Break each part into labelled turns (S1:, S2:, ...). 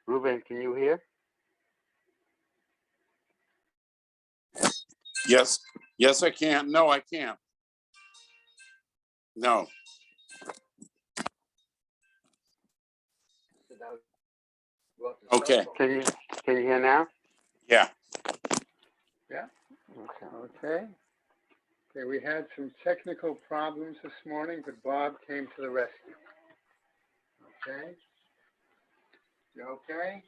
S1: Ruben, can you hear?
S2: Yes. Yes, I can. No, I can't. No. Okay.
S1: Can you hear now?
S2: Yeah.
S3: Yeah.
S1: Okay.
S3: Okay, we had some technical problems this morning, but Bob came to the rescue. Okay? You okay?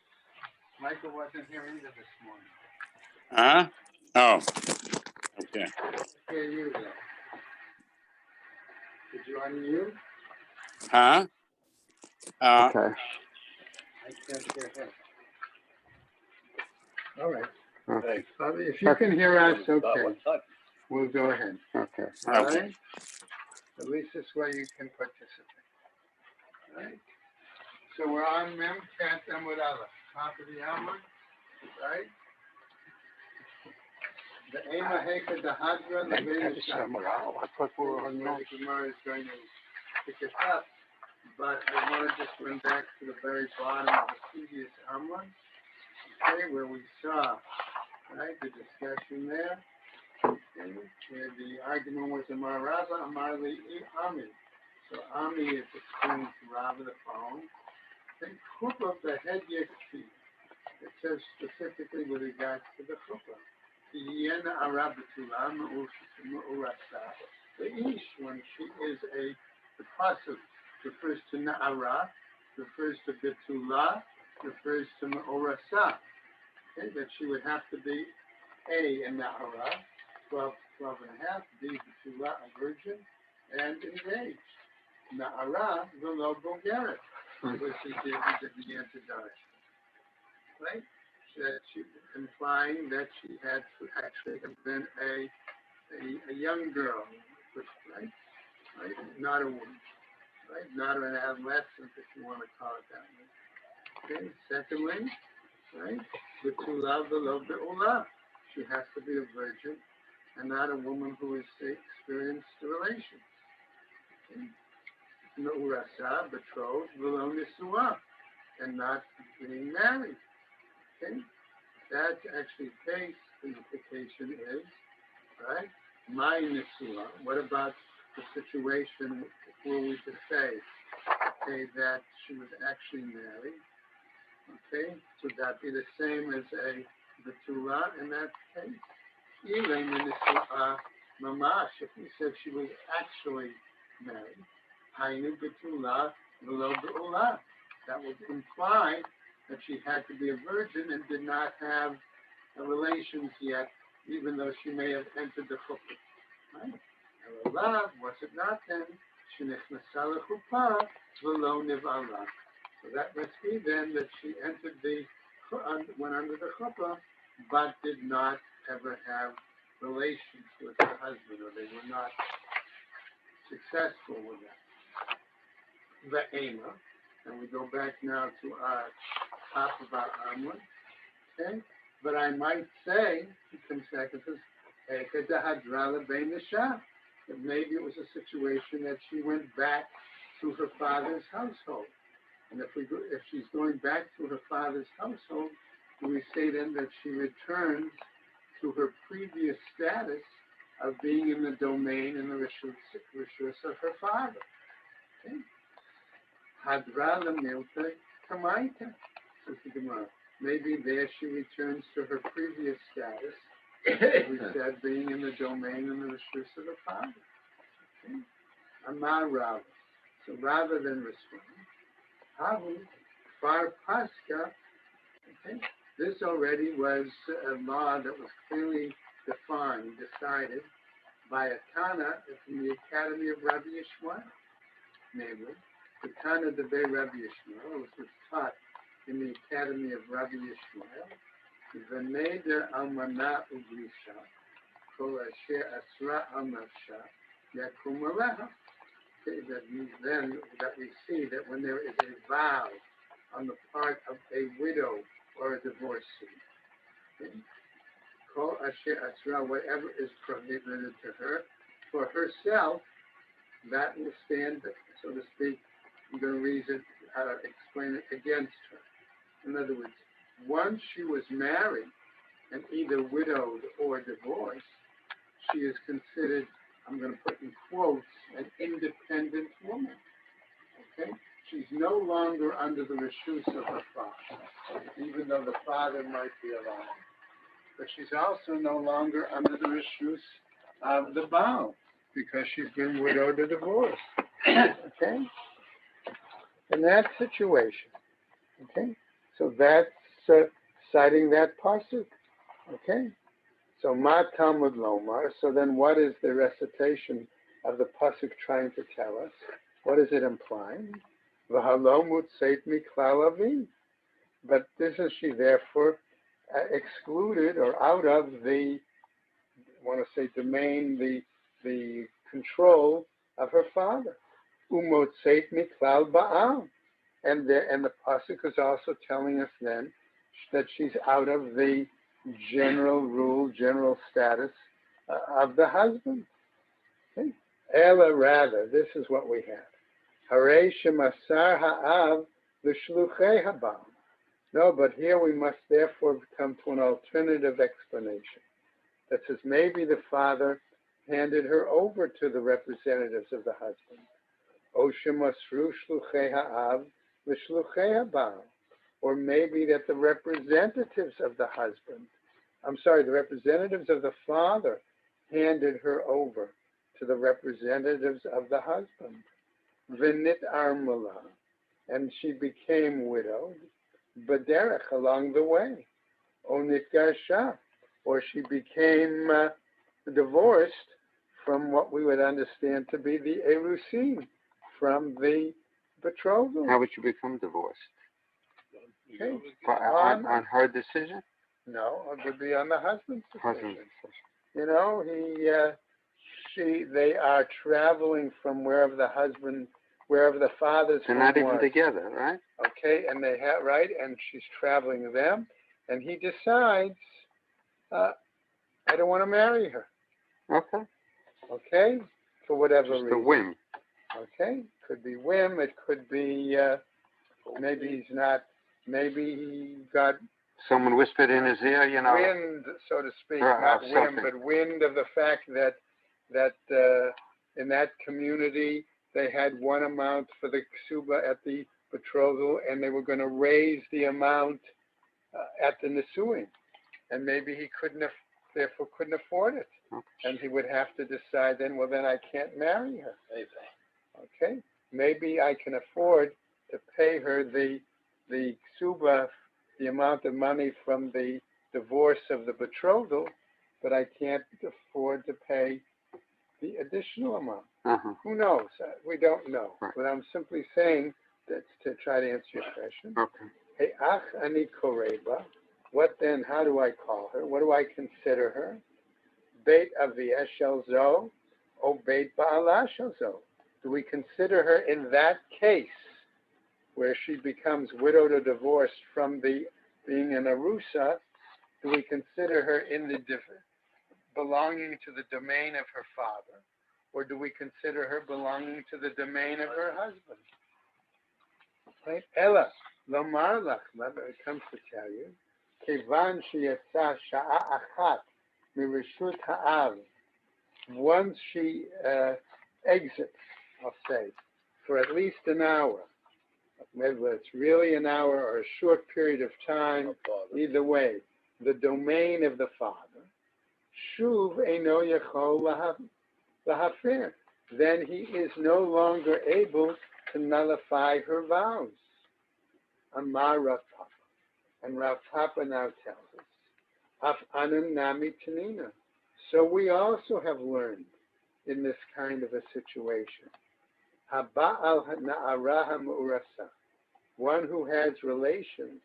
S3: Michael wasn't here either this morning.
S2: Huh? Oh. Okay.
S3: Here you go. Did you unmute?
S2: Huh?
S1: Okay.
S3: I can't hear him. All right.
S1: Okay.
S3: If you can hear us, okay. We'll go ahead.
S1: Okay.
S3: All
S2: Okay.
S3: right? At least this way you can participate. All right? So we're on Mem Cat Amud Aleph, top of the Amud, right? The Ema Heka Dahadra, the Gemara is going to pick it up, but I want to just run back to the very bottom of the previous Amud, okay, where we saw, right, the discussion there, okay, where the argument was Amar Rabba, Amar Li'i Ami. So Ami is explaining to Rabba the following. The chuppah of the head yekti. It says specifically with regards to the chuppah. The ish, when she is the pasuk refers to na'ara, refers to betula, refers to me'orasa. Okay, that she would have to be a na'ara, 12 and a half, B, betula, a virgin, and engaged. Na'ara, the logo Garrett, which she did at the introduction. Right? That she, implying that she had to actually have been a young girl, right? Right? Not a woman, right? Not an adolescent, if you want to call it that way. Okay. Secondly, right? Betula v'lo be'ula. She has to be a virgin and not a woman who has experienced the relations. Okay. Me'urasa, betrothed, v'lo nisua, and not being married. Okay, that's actually case the implication is, right? My nisua. What about the situation where we could say, okay, that she was actually married? Okay, would that be the same as a betula in that case? Even in nisua mamash, if we said she was actually married, hainu betula v'lo be'ula, that would imply that she had to be a virgin and did not have relations yet, even though she may have entered the chuppah. Right? Was it not then? Shenechnasa lechuppah v'lo niv'ala. So that must be then that she entered went under the chuppah, but did not ever have relations with her husband, or they were not successful with that. The Ema, and we go back now to our top of our Amud, okay? But I might say, he comes back and says, that maybe it was a situation that she went back to her father's household. And if she's going back to her father's household, do we say then that she returns to her previous status of being in the domain and the rishus of her father? Okay? Hadra lemilta kamaita, says the Gemara. Maybe there she returns to her previous status, as we said, being in the domain and the rishus of the father. Okay? Amar Rav. So rather than respond, Havu far paska. Okay? This already was a law that was clearly defined, decided by a Tana from the Academy of Rabbi Yishmael, namely the Tana Debei Rabbi Yishmael, which was taught in the Academy of Rabbi Yishmael. V'neder almana uglisha, kol asher asra al nafsha, yakum aleha. That means then that we see that when there is a vow on the part of a widow or a divorcee, kol asher asra, whatever is prohibited to her, for herself, that will stand, so to speak. I'm going to explain it against her. In other words, once she was married and either widowed or divorced, she is considered, I'm going to put in quotes, an independent woman. Okay? She's no longer under the reshus of her father, even though the father might be alive. But she's also no longer under the reshus of the Baal, because she's been widowed or divorced. Okay? In that situation, okay? So that's citing that pasuk. Okay? So Ma Talmud Lomar. So then what is the recitation of the pasuk trying to tell us? What is it implying? V'halomut seit miklal avi. But isn't she therefore excluded or out of the, I want to say, domain, the control of her father? Umot seit miklal ba'al. And the pasuk is also telling us then that she's out of the general rule, general status of the husband. Okay? Ella, rather, this is what we have. Harei shemasar ha'av l'shluchei habam. No, but here we must therefore come to an alternative explanation that says maybe the father handed her over to the representatives of the husband. O shemasru shluchei ha'av l'shluchei habam. Or maybe that the representatives of the husband, the representatives of the father handed her over to the representatives of the husband. V'nit armula, and she became widowed, b'derech, along the way. O nit garsha, or she became divorced from what we would understand to be the erusin, from the betrothal.
S1: How would you become divorced?
S3: Okay.
S1: On her decision?
S3: No, it would be on the husband's decision.
S1: Husband's decision.
S3: You know, they are traveling from wherever the father's
S1: They're
S3: home
S1: not even
S3: was.
S1: together, right?
S3: Okay, and they have, right, and she's traveling with them, and he decides, I don't want to marry her.
S1: Okay.
S3: Okay, for whatever
S1: Just
S3: reason.
S1: a whim.
S3: Okay, could be whim. It could be maybe he's not. Maybe he got
S1: Someone whispered in his ear,
S3: wind, so to speak, not whim,
S1: something.
S3: but wind of the fact that in that community they had one amount for the ksuba at the betrothal, and they were going to raise the amount at the nisuin, and maybe he therefore couldn't afford it, and he would have to decide then, well, then I can't marry her. Okay, maybe I can afford to pay her the ksuba, the amount of money from the divorce of the betrothal, but I can't afford to pay the additional amount.
S1: Uh-huh.
S3: Who knows? We don't know.
S1: Right.
S3: But I'm simply saying that to try to answer your question.
S1: Okay.
S3: Hey, ach ani koreba. What then? How do I call her? What do I consider her? Beit aviyah shel zo, or beit ba'ala shel zo? Do we consider her in that case where she becomes widowed or divorced from being an arusa? Do we consider her in the belonging to the domain of her father, or do we consider her belonging to the domain of her husband? Right? Ella, lomar lach, it comes to tell you, kevan sheyatsa sha'a achat mirishut ha'av. Once she exits, I'll say, for at least an hour, maybe it's really an hour or a short period of time, either way, the domain of the father, shuv eino yachol lahafer, then he is no longer able to nullify her vows. Amar Rav Papa. And Rav Papa now tells us, Af anan nami tanina. So we also have learned in this kind of a situation, Haba'al na'ara ha'mu'urasa, one who has relations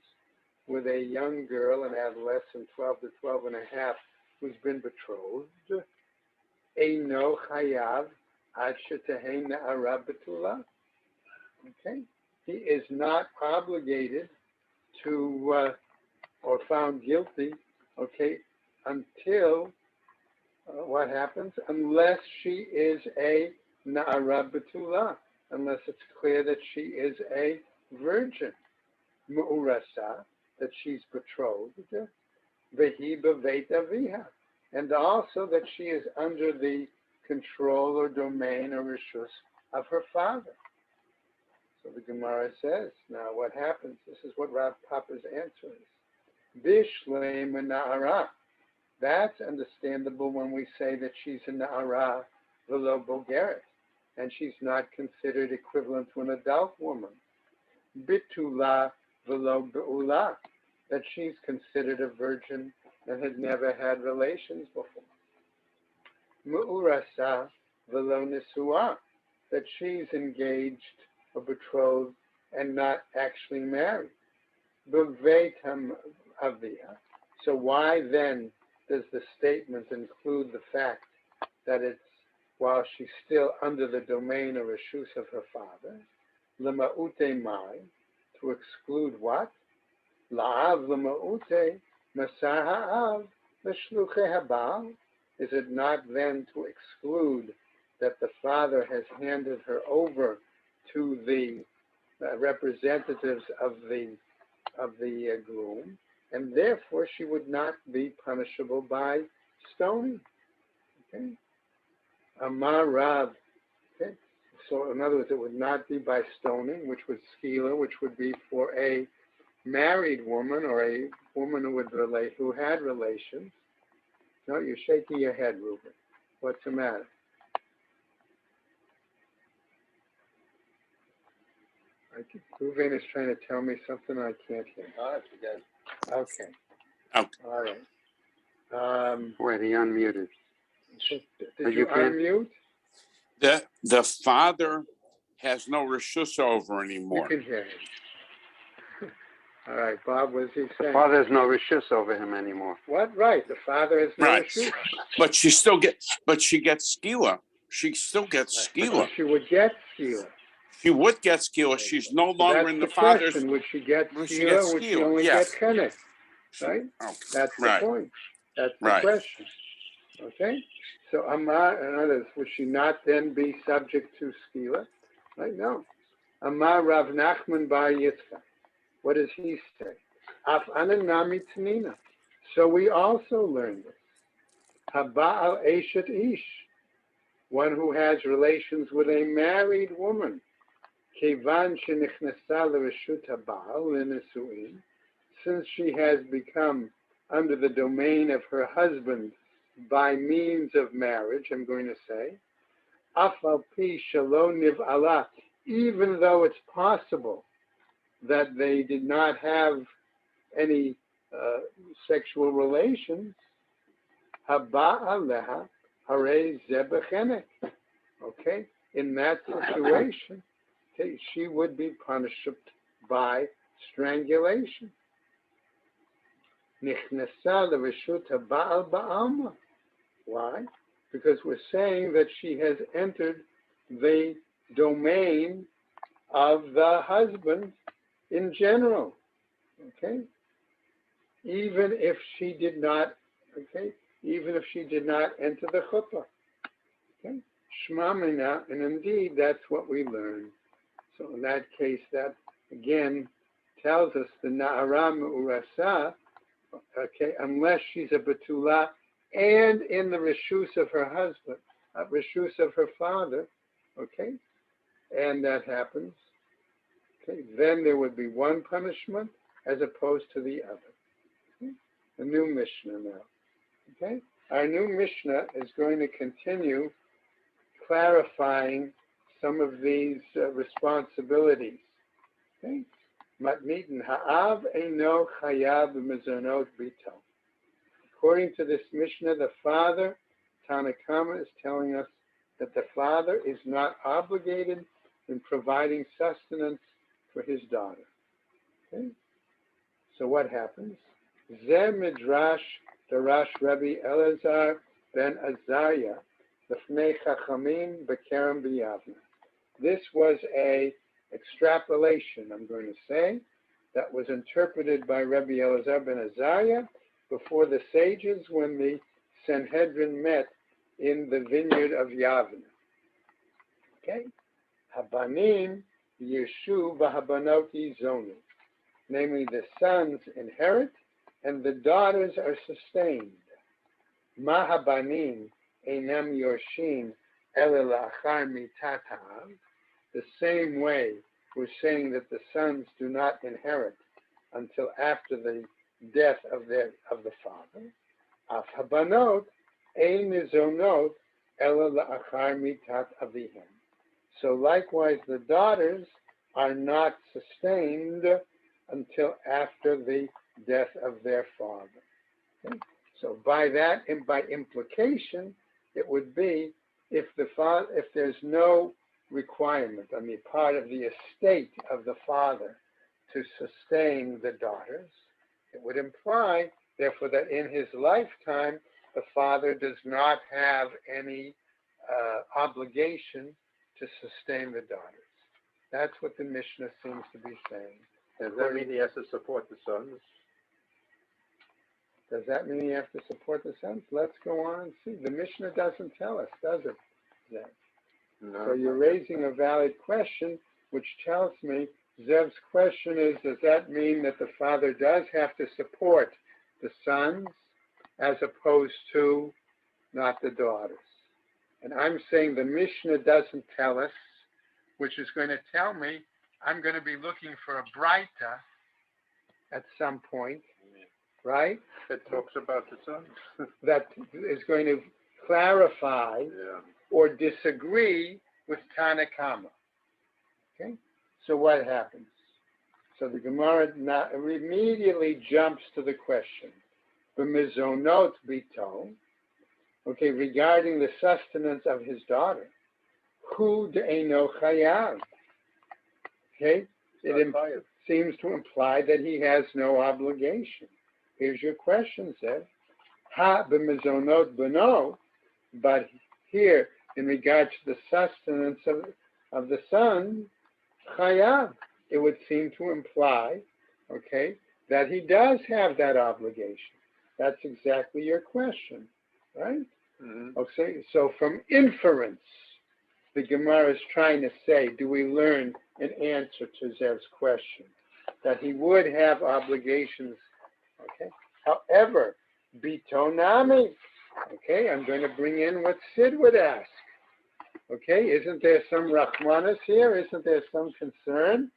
S3: with a young girl, an adolescent, 12 to 12 and a half, who's been betrothed, Eino chayav ad shetehei na'ara betula. Okay? He is not obligated to, or found guilty, okay, until what happens? Unless she is a na'ara betula, unless it's clear that she is a virgin. Mu'urasa, that she's betrothed, vehi beveit aviha, and also that she is under the control or domain or rishus of her father. So the Gemara says, now what happens? This is what Rav Papa's answer is. Bishle mena'ara. That's understandable when we say that she's a na'ara velo bogeret, and she's not considered equivalent to an adult woman. Bitula velo be'ula, that she's considered a virgin and had never had relations before. Mu'urasa velo nisua, that she's engaged or betrothed and not actually married. B'veitam avia. So why then does the statement include the fact that it's while she's still under the domain or reshus of her father? Lema'ute mai, to exclude what? La'av lema'ute masar ha'av l'shluche habal. Is it not then to exclude that the father has handed her over to the representatives of the groom, and therefore she would not be punishable by stoning? Okay. Amar Rav. Okay. So in other words, it would not be by stoning, which was skila, which would be for a married woman or a woman who had relations. No, you're shaking your head, Reuben. What's the matter? Reuven is trying to tell me something I can't hear.
S4: Oh, that's good.
S3: Okay.
S2: Okay.
S3: All right.
S1: Wait, he unmuted.
S3: Did you unmute?
S2: The father has no reshus over
S3: You
S2: anymore.
S3: can hear him. All right, Bob, what is he saying?
S1: Father's no rishus over him anymore.
S3: What? Right, the father has no
S2: Right.
S3: issue.
S2: But she gets skila. She still gets skila.
S3: She would get skila.
S2: She would get skila. She's no
S3: So
S2: longer
S3: that's
S2: in
S3: the
S2: the father's.
S3: question. Would she get
S2: Would she
S3: skila
S2: get
S3: or would she
S2: skila?
S3: only
S2: Yes.
S3: get chenek? Right?
S2: Okay.
S3: That's the
S2: Right.
S3: point. That's the
S2: Right.
S3: question. Okay? So Amar, in other words, would she not then be subject to skila? Right? No. Amar Rav Nachman bar Yitzchak. What does he say? Af ananami tnina. So we also learn this. Haba'al eshet ish. One who has relations with a married woman. Kevan shenichnasa l'reshut haba'al l'nesu'in. Since she has become under the domain of her husband by means of marriage, I'm going to say, afal pi shelo niv'ala, even though it's possible that they did not have any sexual relations, haba'aleha harei ze bechenek. Okay, in that situation, okay, she would be punished by strangulation. Nichnasa l'reshut haba'al ba'alma. Why? Because we're saying that she has entered the domain of the husband in general. Okay? Even if she did not, okay, even if she did not enter the chuppah. Okay? Shma mina, and indeed that's what we learn. So in that case, that again tells us the na'ara me'urasa, okay, unless she's a betula and in the reshus of her husband, reshus of her father, okay, and that happens, okay, then there would be one punishment as opposed to the other. Okay? A new Mishnah now. Okay? Our new Mishnah is going to continue clarifying some of these responsibilities. Okay? Matnitin ha'av eino chayav b'mezonot bito. According to this Mishnah, the father, Tanakama, is telling us that the father is not obligated in providing sustenance for his daughter. Okay? So what happens? Zeh midrash darash Rabbi Elazar ben Azariah l'fnei chachamim b'kerem b'yavna. This was a extrapolation, I'm going to say, that was interpreted by Rabbi Elazar ben Azariah before the sages when the Sanhedrin met in the vineyard of Yavna. Okay? Habanim yeshu v'habanot yizonu.
S4: namely the sons inherit and the daughters are sustained. Mahabanim einam yorshin ele la'achar mitatav. The same way we're saying that the sons do not inherit until after the death of the father. Af habanot ein mizonot ele la'achar mitat avihem. So likewise, the daughters are not sustained until after the death of their father. Okay? So by that, and by implication, it would be if there's no requirement on the part of the estate of the father to sustain the daughters, it would imply, therefore, that in his lifetime, the father does not have any obligation to sustain the daughters. That's what the Mishnah seems to be saying.
S1: Does that mean he has to support the sons?
S4: Does that mean you have to support the sons? Let's go on and see. The Mishnah doesn't tell us, does it? Zev?
S1: No.
S4: So you're raising a valid question, which tells me Zev's question is, does that mean that the father does have to support the sons as opposed to not the daughters? And I'm saying the Mishnah doesn't tell us, which is going to tell me I'm going to be looking for a Braita at some point, right?
S1: It talks about the sons.
S4: That is going to clarify or disagree with Tanakama. Okay? So what happens? So the Gemara immediately jumps to the question. The mizonot bito, okay, regarding the sustenance of his daughter. Hu de'eno chayav. Okay? It seems to imply that he has no obligation. Here's your question, Zev. Ha b'mizonot b'no, but here, in regard to the sustenance of the son, chayav, it would seem to imply, okay, that he does have that obligation. That's exactly your question, right? Mm-hmm. Okay, so from inference, the Gemara is trying to say, do we learn an answer to Zev's question? That he would have obligations, okay? However, bitonami, okay, I'm going to bring in what Sid would ask. Okay, isn't there some rachmanis here? Isn't there some concern?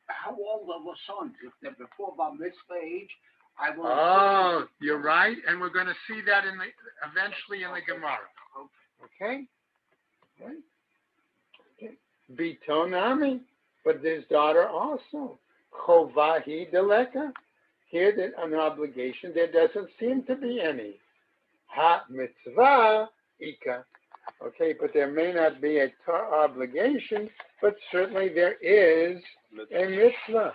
S5: How old are the sons? If they're before bar mitzvah age, I will.
S4: Oh, you're right, and we're going to see that eventually in the Gemara. Okay? Okay. Bitonami, but his daughter also. Chovahi deleka. Here, an obligation, there doesn't seem to be any. Ha mitzvah ika. Okay, but there may not be a obligation, but certainly there is a mitzvah.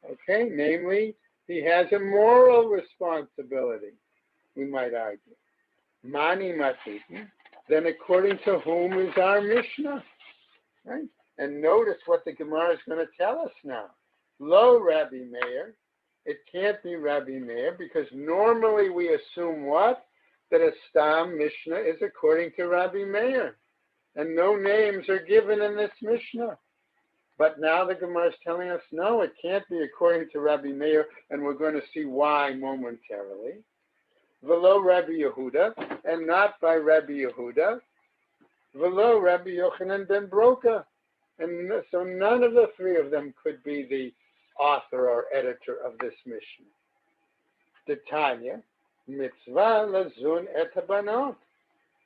S4: Okay, namely, he has a moral responsibility, we might argue. Mani matitin, then according to whom is our Mishnah? Right? And notice what the Gemara is going to tell us now. Lo Rabbi Meir, it can't be Rabbi Meir, because normally we assume what? That a Stam Mishnah is according to Rabbi Meir. And no names are given in this Mishnah. But now the Gemara is telling us, no, it can't be according to Rabbi Meir, and we're going to see why momentarily. Velo Rabbi Yehuda, and not by Rabbi Yehuda. Velo Rabbi Yochanan ben Broka. And so none of the three of them could be the author or editor of this Mishnah. The Tanya, mitzvah lazun et habanot.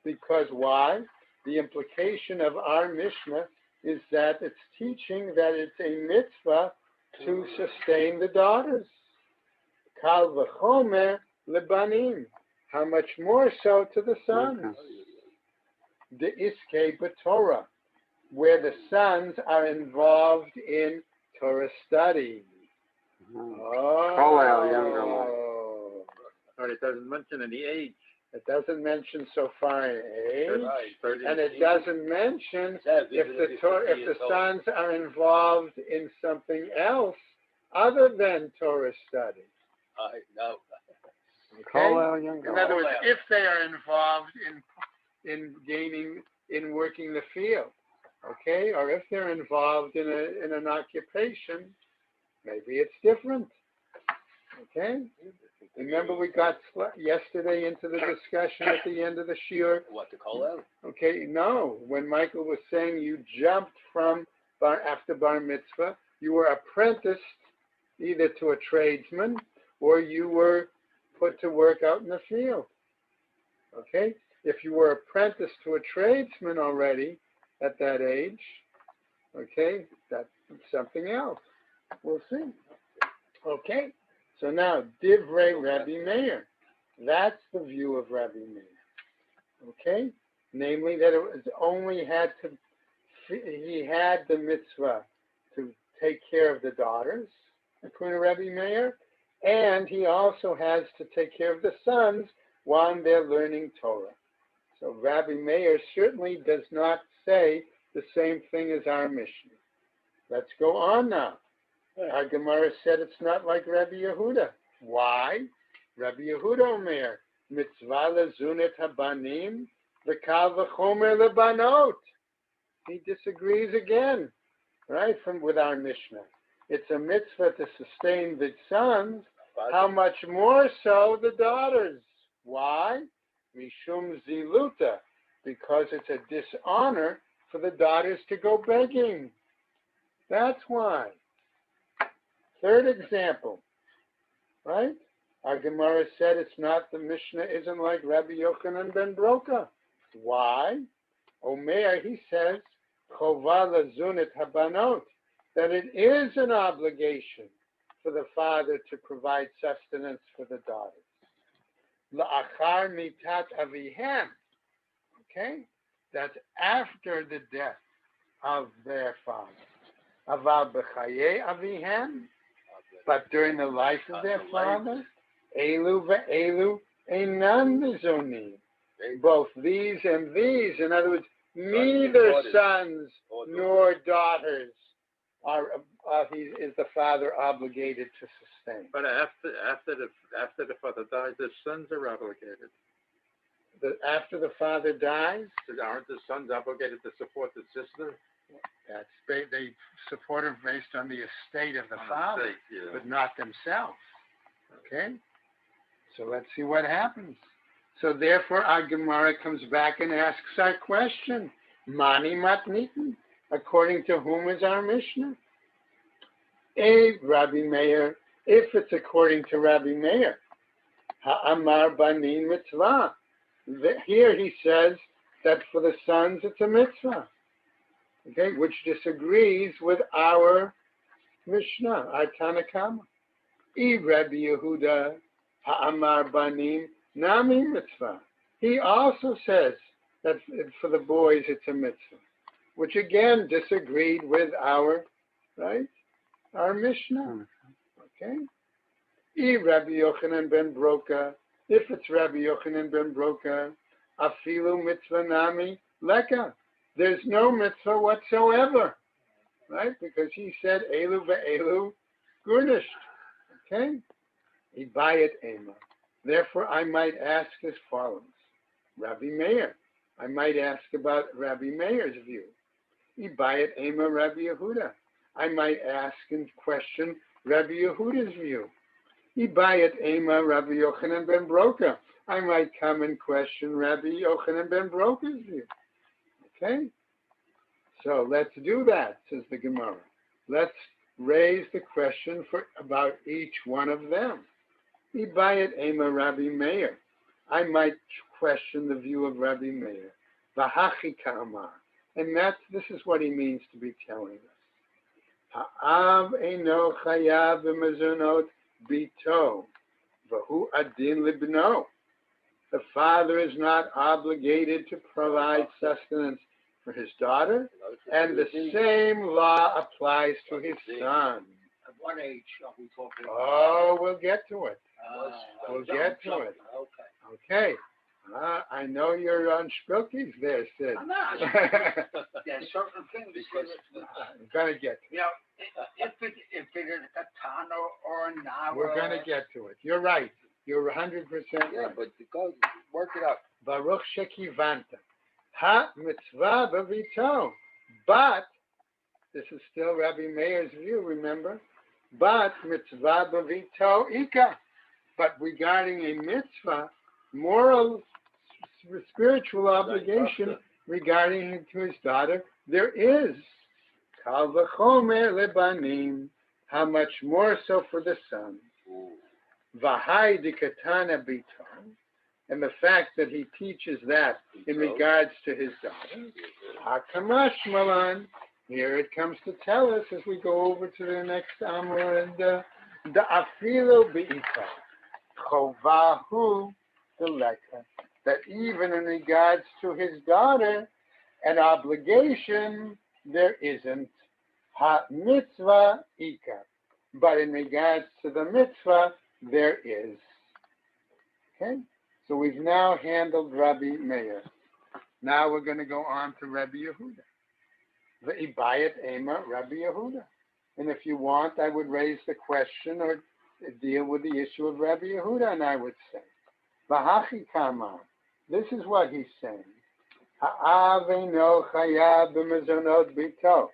S4: Because why? The implication of our Mishnah is that it's teaching that it's a mitzvah to sustain the daughters. Kal v'chomer lebanim. How much more so to the sons? The iskei b'Torah, where the sons are involved in Torah study.
S1: Our younger one. But it doesn't mention any age.
S4: It doesn't mention so far in age,
S1: Right.
S4: and it doesn't mention if the sons are involved in something else other than Torah study.
S5: No.
S4: Okay? In other words, if they are involved in working the field, okay, or if they're involved in an occupation, Maybe it's different. Okay? Remember we got yesterday into the discussion at the end of the shiur.
S6: What to call out?
S4: Okay, no. When Michael was saying you jumped from after bar mitzvah, you were apprenticed either to a tradesman or you were put to work out in the field. Okay? If you were apprenticed to a tradesman already at that age, okay, that's something else. We'll see. Okay? So now, Divrei Rabbi Meir. That's the view of Rabbi Meir. Okay? Namely, that it was only he had the mitzvah to take care of the daughters, according to Rabbi Meir, and he also has to take care of the sons while they're learning Torah. So Rabbi Meir certainly does not say the same thing as our Mishnah. Let's go on now. Our Gemara said it's not like Rabbi Yehuda. Why? Rabbi Yehuda Omer, mitzvah lezunet habanim, v'kal v'chomer lebanot. He disagrees again, right, with our Mishnah. It's a mitzvah to sustain the sons, how much more so the daughters? Why? Mishum ziluta, because it's a dishonor for the daughters to go begging. That's why. Third example, right? Our Gemara said it's not, the Mishnah isn't like Rabbi Yochanan ben Broka. Why? Omer, he says, Chova lazunit habanot, that it is an obligation for the father to provide sustenance for the daughters. La'achar mitat avihem, okay? That's after the death of their father. Aval b'chaye avihem, but during the life of their father, elu ve'elu einan nizonim. Both these and these, in other words, neither sons nor daughters is the father obligated to sustain.
S1: But after the father dies, the sons are obligated.
S4: After the father dies,
S1: Aren't the sons obligated to support the sister?
S4: they support him based on the estate of the father,
S1: Sake, yeah.
S4: but not themselves. Okay? So let's see what happens. So therefore, our Gemara comes back and asks our question. Mani matnitin. According to whom is our Mishnah? Rabbi Meir. If it's according to Rabbi Meir. Ha'amar banin mitzvah. Here he says that for the sons it's a mitzvah. Okay, which disagrees with our Mishnah, our Tanakama. Rabbi Yehuda ha'amar banim nami mitzvah. He also says that for the boys it's a mitzvah, which again disagreed with our Mishnah. Okay. Rabbi Yochanan ben Broka. If it's Rabbi Yochanan ben Broka, afilu mitzvah nami leka. There's no mitzvah whatsoever, right? Because he said elu ve'elu gurnished. Okay. Ibayet ema. Therefore, I might ask as follows. Rabbi Meir. I might ask about Rabbi Meir's view. Ibayet ema Rabbi Yehuda. I might ask and question Rabbi Yehuda's view. Ibayet ema Rabbi Yochanan ben Broka. I might come and question Rabbi Yochanan ben Broka's view. Okay? So let's do that, says the Gemara. Let's raise the question about each one of them. Ibayet ema Rabbi Meir. I might question the view of Rabbi Meir. Vahachi ka'amar. And this is what he means to be telling us. Ha'av eino chayav b'mezunot bito, v'hu adin libno. The father is not obligated to provide sustenance for his daughter, and the same law applies to his son.
S5: At what age are we talking about?
S4: Oh, we'll get to it. We'll
S5: Jump,
S4: get to
S5: jump.
S4: it.
S5: Okay.
S4: Okay. I know you're on Spilkies there, Sid.
S5: I'm not. There's certain things
S4: I'm going to get to it.
S5: you know, if it is a Tana or a Nara.
S4: We're going to get to it. You're right. You're 100%
S6: Yeah,
S4: right.
S6: but go work it out.
S4: Baruch shekivanta. Ha mitzvah b'vito. But, this is still Rabbi Meir's view, remember? But mitzvah b'vito ika. But regarding a mitzvah, moral, spiritual obligation regarding him to his daughter, there is. Kal v'chomer lebanim. How much more so for the son? V'hai dikatana bito. And the fact that he teaches that in regards to his daughter. Hakamash malan. Here it comes to tell us as we go over to the next Amr and the afilo beita. Chovahu deleka. That even in regards to his daughter, an obligation there isn't. Ha mitzvah ika. But in regards to the mitzvah, there is. Okay? So we've now handled Rabbi Meir. Now we're going to go on to Rabbi Yehuda. The Ibayat Ema Rabbi Yehuda. And if you want, I would raise the question or deal with the issue of Rabbi Yehuda, and I would say, Vahachi Kama. This is what he's saying. Ha'aveno chayab b'mezonot bito.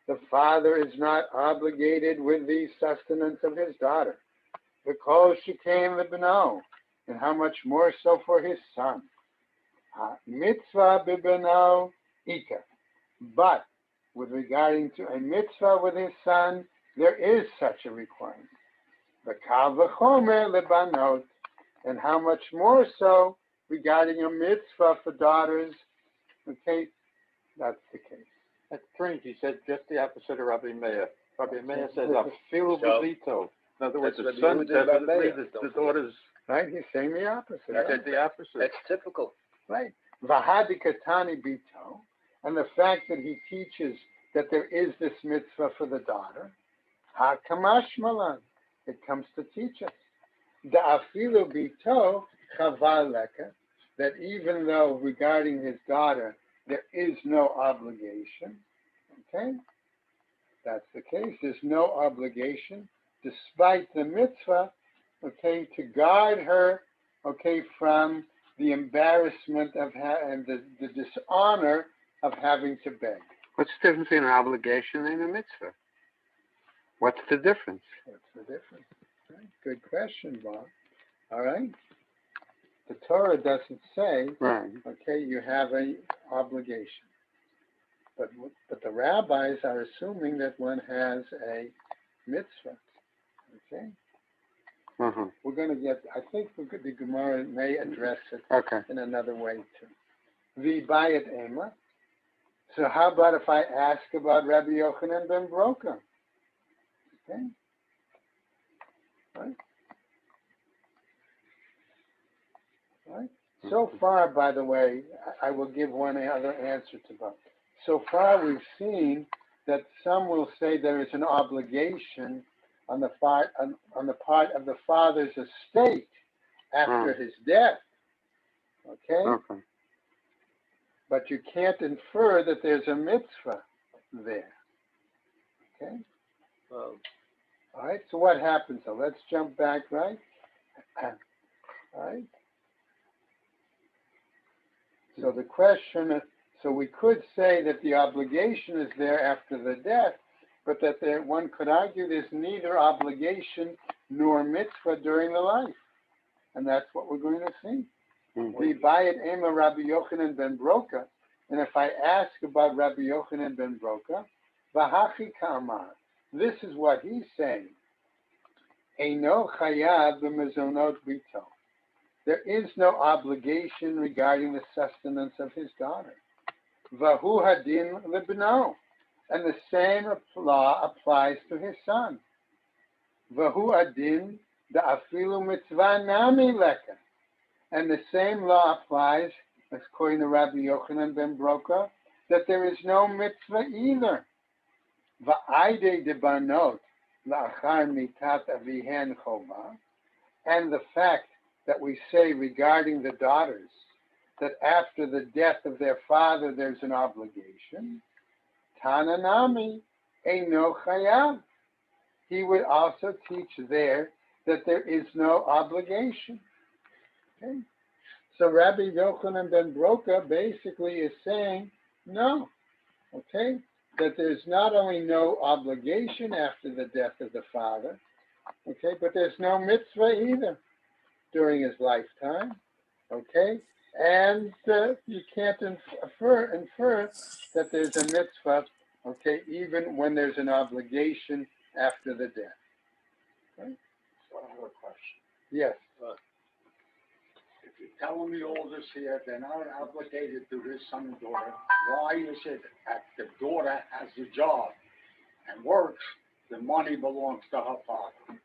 S4: The father is not obligated with the sustenance of his daughter. Because she came lebeno. And how much more so for his son. Mitzvah b'beno ika. But with regarding to a mitzvah with his son, there is such a requirement. The kal v'chomer lebanot. And how much more so regarding a mitzvah for daughters. Okay, that's the case.
S1: That's strange. He said just the opposite of Rabbi Meir. Rabbi Meir says
S4: So-
S1: afilu b'vito. In other words, the
S6: That's
S1: son
S6: what you do by
S1: definitely,
S6: Meir,
S1: the
S6: don't
S1: daughter's,
S4: Right? He's saying the opposite.
S1: he
S4: Right?
S1: said the opposite.
S6: That's typical.
S4: Right. Vahadikatani bito. And the fact that he teaches that there is this mitzvah for the daughter. Hakamash malan. It comes to teach us. The afilu bito chaval leka. That even though regarding his daughter there is no obligation. Okay? That's the case. There's no obligation, despite the mitzvah, okay, to guard her, okay, from the embarrassment of and the dishonor of having to beg.
S3: What's the difference between an obligation and a mitzvah? What's the difference?
S4: What's the difference? Right. Good question, Bob. All right. The Torah doesn't say,
S3: Right.
S4: okay, you have a obligation. But the rabbis are assuming that one has a mitzvah. Okay?
S3: Uh-huh.
S4: We're going to get, I think the Gemara may address it
S3: Okay.
S4: in another way too. The Bayat Ema. So how about if I ask about Rabbi Yochanan ben Broka? Okay? Right? Right? So far, by the way, I will give one other answer to Bob. So far, we've seen that some will say there is an obligation on the part of the father's estate after his death. Okay?
S3: Okay.
S4: But you can't infer that there's a mitzvah there. Okay? All right, so what happens? So let's jump back, right? All right. So the question, so we could say that the obligation is there after the death, but that one could argue there's neither obligation nor mitzvah during the life. And that's what we're going to see. We buy it Ema Rabbi Yochanan ben Broka, and if I ask about Rabbi Yochanan ben Broka, Vahachi Kamar, this is what he's saying. Eino chayav b'mezonot bito. There is no obligation regarding the sustenance of his daughter. Vahu hadin libno, and the same law applies to his son. Vahu adin the afilu mitzvah nami leka, and the same law applies, according to Rabbi Yochanan ben Broka, that there is no mitzvah either. Va'aide de banot la'achar mitat avihen chova, and the fact that we say regarding the daughters that after the death of their father there's an obligation. Tananami eino chayav. He would also teach there that there is no obligation. Okay? So Rabbi Yochanan ben Broka basically is saying, no. Okay? that there's not only no obligation after the death of the father, okay, but there's no mitzvah either during his lifetime, okay? And you can't infer that there's a mitzvah, okay, even when there's an obligation after the death. Okay?
S5: So I have a question.
S4: Yes.
S5: If you're telling me all this here, they're not obligated to this son and daughter. Why is it that the daughter has a job and works, the money belongs to her father?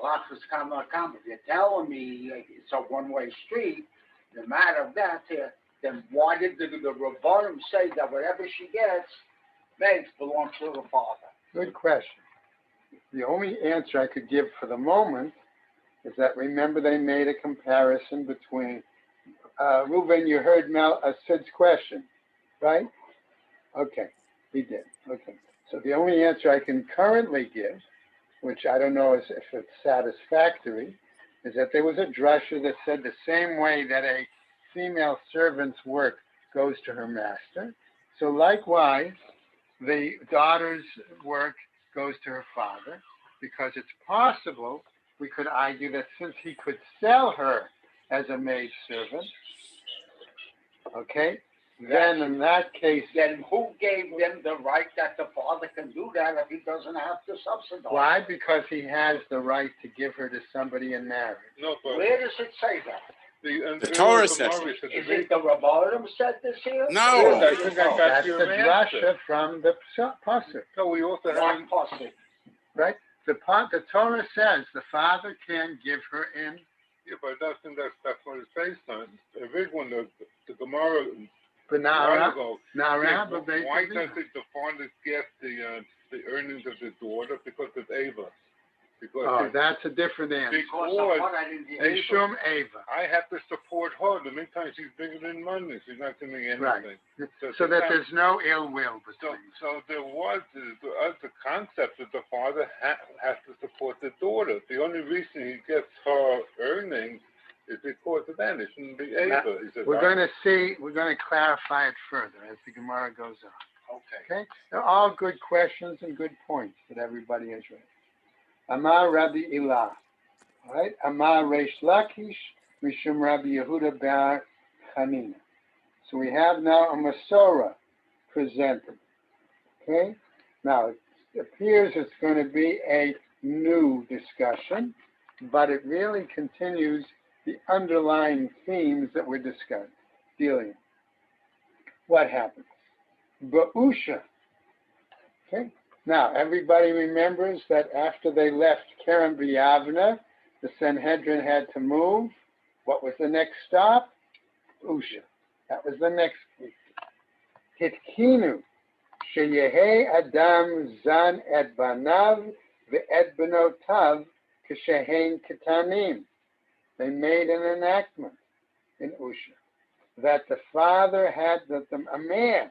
S5: If you're telling me it's a one-way street, no matter of that here, then why did the Rabbanim say that whatever she gets, makes belongs to the father?
S4: Good question. The only answer I could give for the moment is that, remember, they made a comparison between, Reuven, you heard Sid's question, right? Okay, he did. Okay. So the only answer I can currently give, which I don't know if it's satisfactory, is that there was a drasha that said the same way that a female servant's work goes to her master, so likewise, the daughter's work goes to her father, because it's possible, we could argue that since he could sell her as a maid servant, okay, then in that case,
S5: Then who gave them the right that the father can do that if he doesn't have to subsidize?
S4: why? Because he has the right to give her to somebody in marriage.
S3: No, but
S5: Where does it say that?
S2: The Torah says it.
S5: Is it the Rabbanim said this here?
S2: No.
S3: I think I got
S4: That's
S3: your
S4: the
S3: answer.
S4: drasha from the pasuk,
S3: So we also have,
S5: One pasuk.
S4: right? The Torah says the father can give her in.
S3: yeah, but that's what it's based on. The big one, the Gemara,
S4: But
S3: while ago,
S4: now,
S3: yeah,
S4: Rabba,
S3: why doesn't the father get the earnings of the daughter? Because of Ava. Because
S4: Oh, that's a different answer.
S5: Because of what I didn't hear.
S4: Eshum Ava.
S3: I have to support her. In the meantime, she's bigger than money. She's not giving me anything.
S4: Right. So that
S3: sometimes-
S4: there's no ill will
S3: So,
S4: between.
S3: so there was the concept that the father has to support the daughter. The only reason he gets her earnings is because of that. It shouldn't be Ava. He says,
S4: We're going to clarify it further as the Gemara goes on.
S5: Okay.
S4: Okay? They're all good questions and good points that everybody has raised. Amar Rabbi Ilah. All right? Amar Reish Lakish, Mishum Rabbi Yehuda Bar Chanina. So we have now a Masorah presented. Okay? Now, it appears it's going to be a new discussion, but it really continues the underlying themes that we're dealing with. What happens? Ba'usha. Okay? Now, everybody remembers that after they left Kerem B'Yavna, the Sanhedrin had to move. What was the next stop? Usha. That was the next week. Hitkinu. Sheyehe Adam Zan et Banav ve'et Benotav K'shehen Ketanim. They made an enactment in Usha that the father had, a man,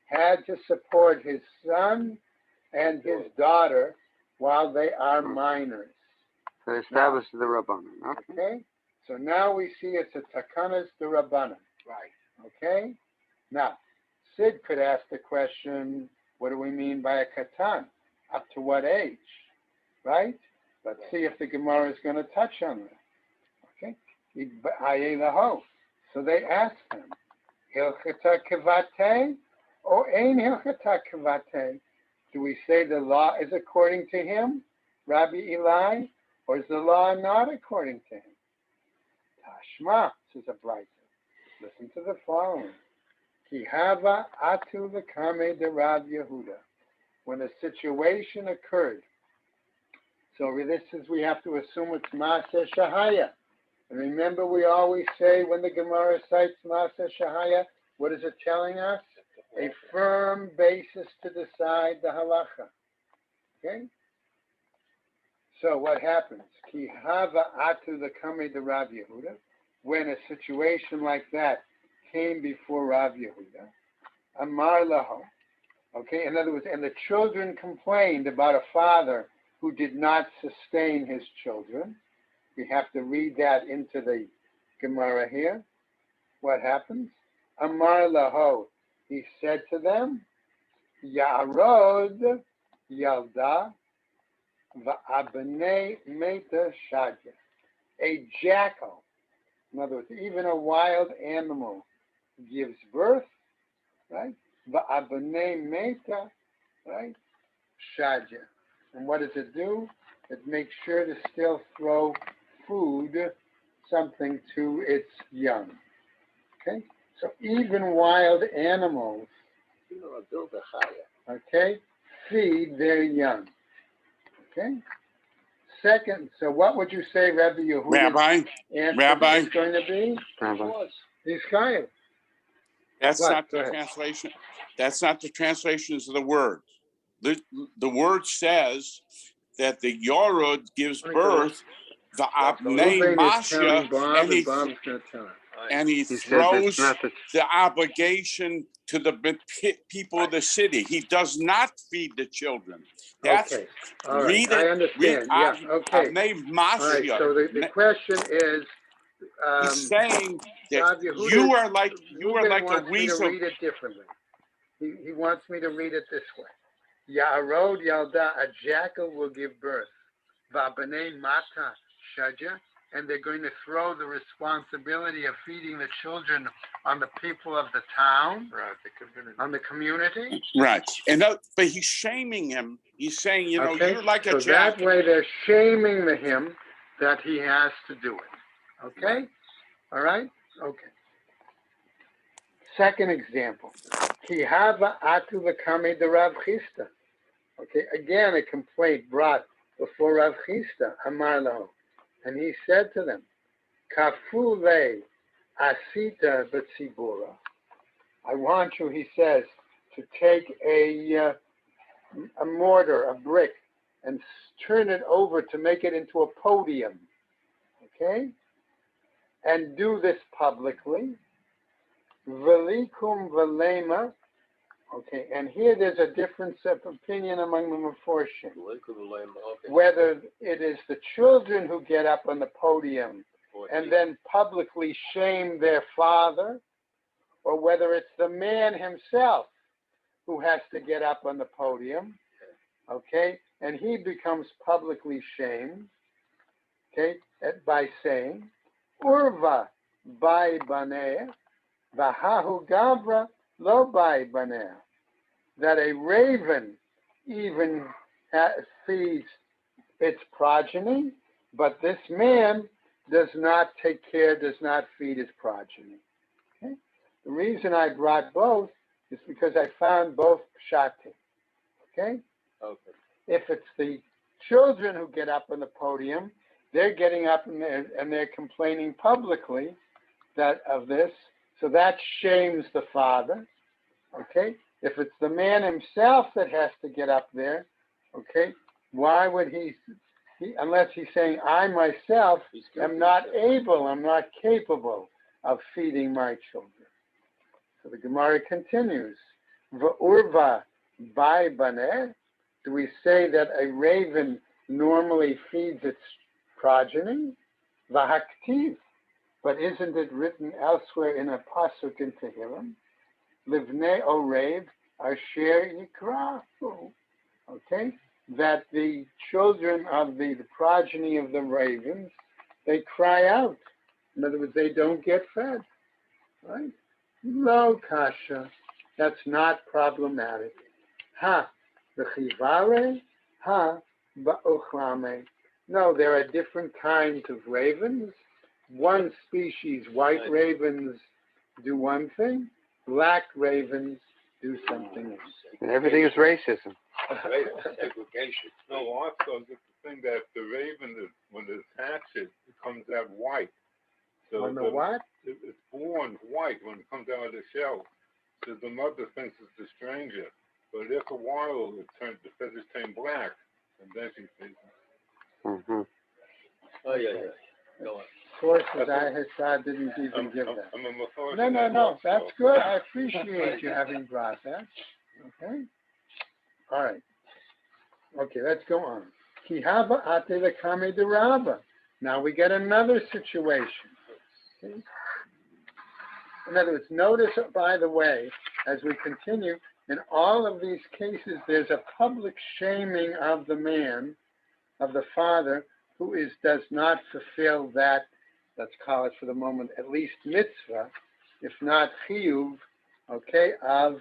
S4: had to support his son and his daughter while they are minors.
S6: So established the Rabbanim.
S4: Okay? So now we see it's a takanas de Rabbanim.
S5: Right.
S4: Okay? Now, Sid could ask the question, what do we mean by a katan? Up to what age? Right? Let's see if the Gemara is going to touch on that. Okay? So they asked him, Hilchata kavate or ain hilchata kavate? Do we say the law is according to him, Rabbi Eli, or is the law not according to him? Tashma, says a brighter. Listen to the following. Kihava atu v'kame de Rav Yehuda. When a situation occurred, so this is, we have to assume it's Maaseh Shahaya. And remember, we always say when the Gemara cites Maaseh Shahaya, what is it telling us? A firm basis to decide the halacha. Okay? So what happens? Ki hava atu the kame de Rav Yehuda. When a situation like that came before Rav Yehuda, Amar laho. Okay, in other words, and the children complained about a father who did not sustain his children. We have to read that into the Gemara here. What happens? Amar laho he said to them, Yarod Yalda Va'abnei Meta Shadya. A jackal, in other words, even a wild animal gives birth, right? Va'abnei Meta, right? Shadya. And what does it do? It makes sure to still throw food, something to its young. Okay? So even wild animals, okay, feed their young. Okay? Second, so what would you say, Rabbi Yehuda's answer is going to be? He's chayav.
S2: That's
S4: What?
S2: not the translation. That's not the translations of the word. The word says that the Yorod gives birth, the Abnei
S4: Reuben is
S2: Masha,
S4: telling Bob,
S2: and
S4: and Bob's going to tell him.
S2: he
S6: He said
S2: throws
S6: that's not the.
S2: the obligation to the people of the city. He does not feed the children. That's
S4: Okay. All right.
S2: read
S4: I
S2: it.
S4: understand.
S2: Read
S4: Yeah. Okay.
S2: Abnei
S4: All right.
S2: Masha.
S4: So the question is,
S2: He's saying that
S4: Bob
S2: you
S4: Yehuda,
S2: are like
S4: Reuben
S2: a
S4: wants me to
S2: weasel.
S4: read it differently. He wants me to read it this way. Ya'arod Yalda, a jackal will give birth. Va'banei Mata Shaja, and they're going to throw the responsibility of feeding the children on the people of the town,
S1: Right, the community.
S4: on the community.
S2: Right. But he's shaming him. He's saying,
S4: Okay?
S2: you're like a
S4: So
S2: jackal.
S4: that way they're shaming him that he has to do it. Okay? All right? Okay. Second example. Ki hava atu v'kamei de Rav Chisda. Okay, again a complaint brought before Rav Chisda, Amar lahu. And he said to them, Kafu le asita b'tzibura. I want you, he says, to take a mortar, a brick, and turn it over to make it into a podium. Okay? And do this publicly. Velikum velema. Okay, and here there's a difference of opinion among the Meforshim. Whether it is the children who get up on the podium and then publicly shame their father, or whether it's the man himself who has to get up on the podium, okay, and he becomes publicly shamed, okay, by saying, Urva bai baneh, vahahu gavra lo bai baneh, that a raven even feeds its progeny, but this man does not take care, does not feed his progeny. Okay? The reason I brought both is because I found both pshatim. Okay?
S1: Okay.
S4: If it's the children who get up on the podium, they're getting up and they're complaining publicly of this, so that shames the father. Okay? If it's the man himself that has to get up there, okay, why would he unless he's saying, I myself am not able, I'm not capable of feeding my children. So the Gemara continues, V'urva bai baneh, do we say that a raven normally feeds its progeny? V'haktiv, but isn't it written elsewhere in a pasuk in Tehillim? Livnei orev asher yikra. Okay, that the children of the progeny of the ravens, they cry out. In other words, they don't get fed. Right? No kasha. That's not problematic. Ha, v'chivare, ha, ba'ochlame. No, there are different kinds of ravens. One species, white ravens, do one thing. Black ravens do something else.
S6: And everything is racism.
S1: Segregation.
S3: No, also it's the thing that the raven, when it hatches, it comes out white. So
S4: On the what?
S3: It's born white when it comes out of the shell. So the mother thinks it's the stranger. But after a while, the feathers turn black, and then she feeds them.
S6: Mm-hmm.
S1: Oh, yeah. Go on.
S4: Sources I didn't even give that.
S3: I'm a Mepharshim.
S4: No, that's good. I appreciate you having brought that. Okay? All right. Okay, let's go on. Kihaba ate lekame de Rabba. Now we get another situation. Okay? In other words, notice, by the way, as we continue, in all of these cases, there's a public shaming of the man, of the father, who does not fulfill that, let's call it for the moment, at least mitzvah, if not chiyuv, okay, of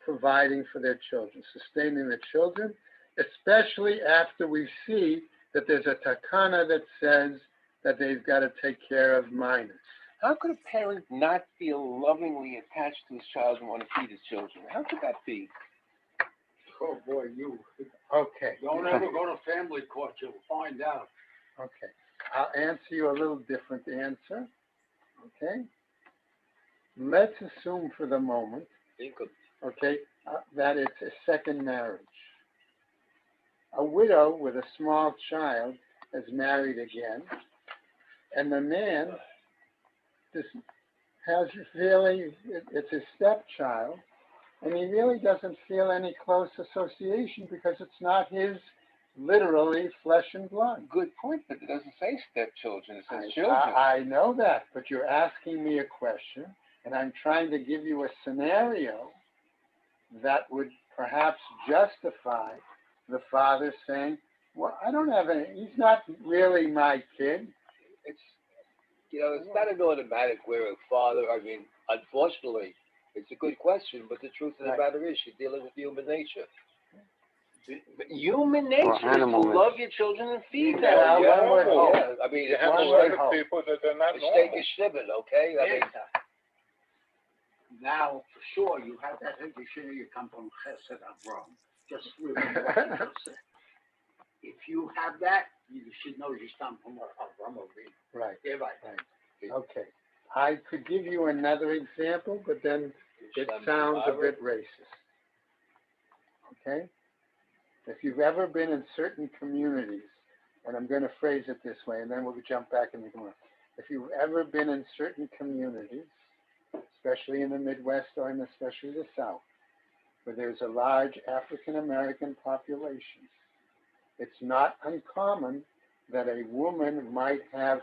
S4: providing for their children, sustaining their children, especially after we see that there's a takana that says that they've got to take care of minors.
S7: How could a parent not feel lovingly attached to his child and want to feed his children? How could that be?
S5: Oh, boy, you.
S4: Okay.
S5: Don't ever go to family court. You'll find out.
S4: Okay. I'll answer you a little different answer. Okay. Let's assume for the moment, okay, that it's a second marriage. A widow with a small child is married again, and the man has really, it's his stepchild, and he really doesn't feel any close association because it's not his, literally, flesh and blood.
S7: Good point, but it doesn't say stepchildren, it says children.
S4: I know that, but you're asking me a question, and I'm trying to give you a scenario that would perhaps justify the father saying, well, I don't have any, he's not really my kid.
S8: It's, it's not an automatic where a father, unfortunately, it's a good question, but the truth of the matter is you're dealing with human nature.
S7: But human nature is to
S6: animal
S7: love your children and feed them.
S4: Yeah, one would hope.
S8: Yeah, I mean,
S5: You have a lot of people that they're not
S8: mistake
S5: normal.
S8: is shibboleth, okay? I mean,
S5: Now, for sure, you have that Higgishina, you come from Chesed Avram. Just remember what you just said. If you have that, you should know you come from Avram Avinu.
S4: Right.
S5: Yeah, right.
S4: Okay. I could give you another example, but then it sounds a bit racist. Okay? If you've ever been in certain communities, and I'm going to phrase it this way, and then we'll jump back into Gemara. If you've ever been in certain communities, especially in the Midwest or in especially the South, where there's a large African American population, it's not uncommon that a woman might have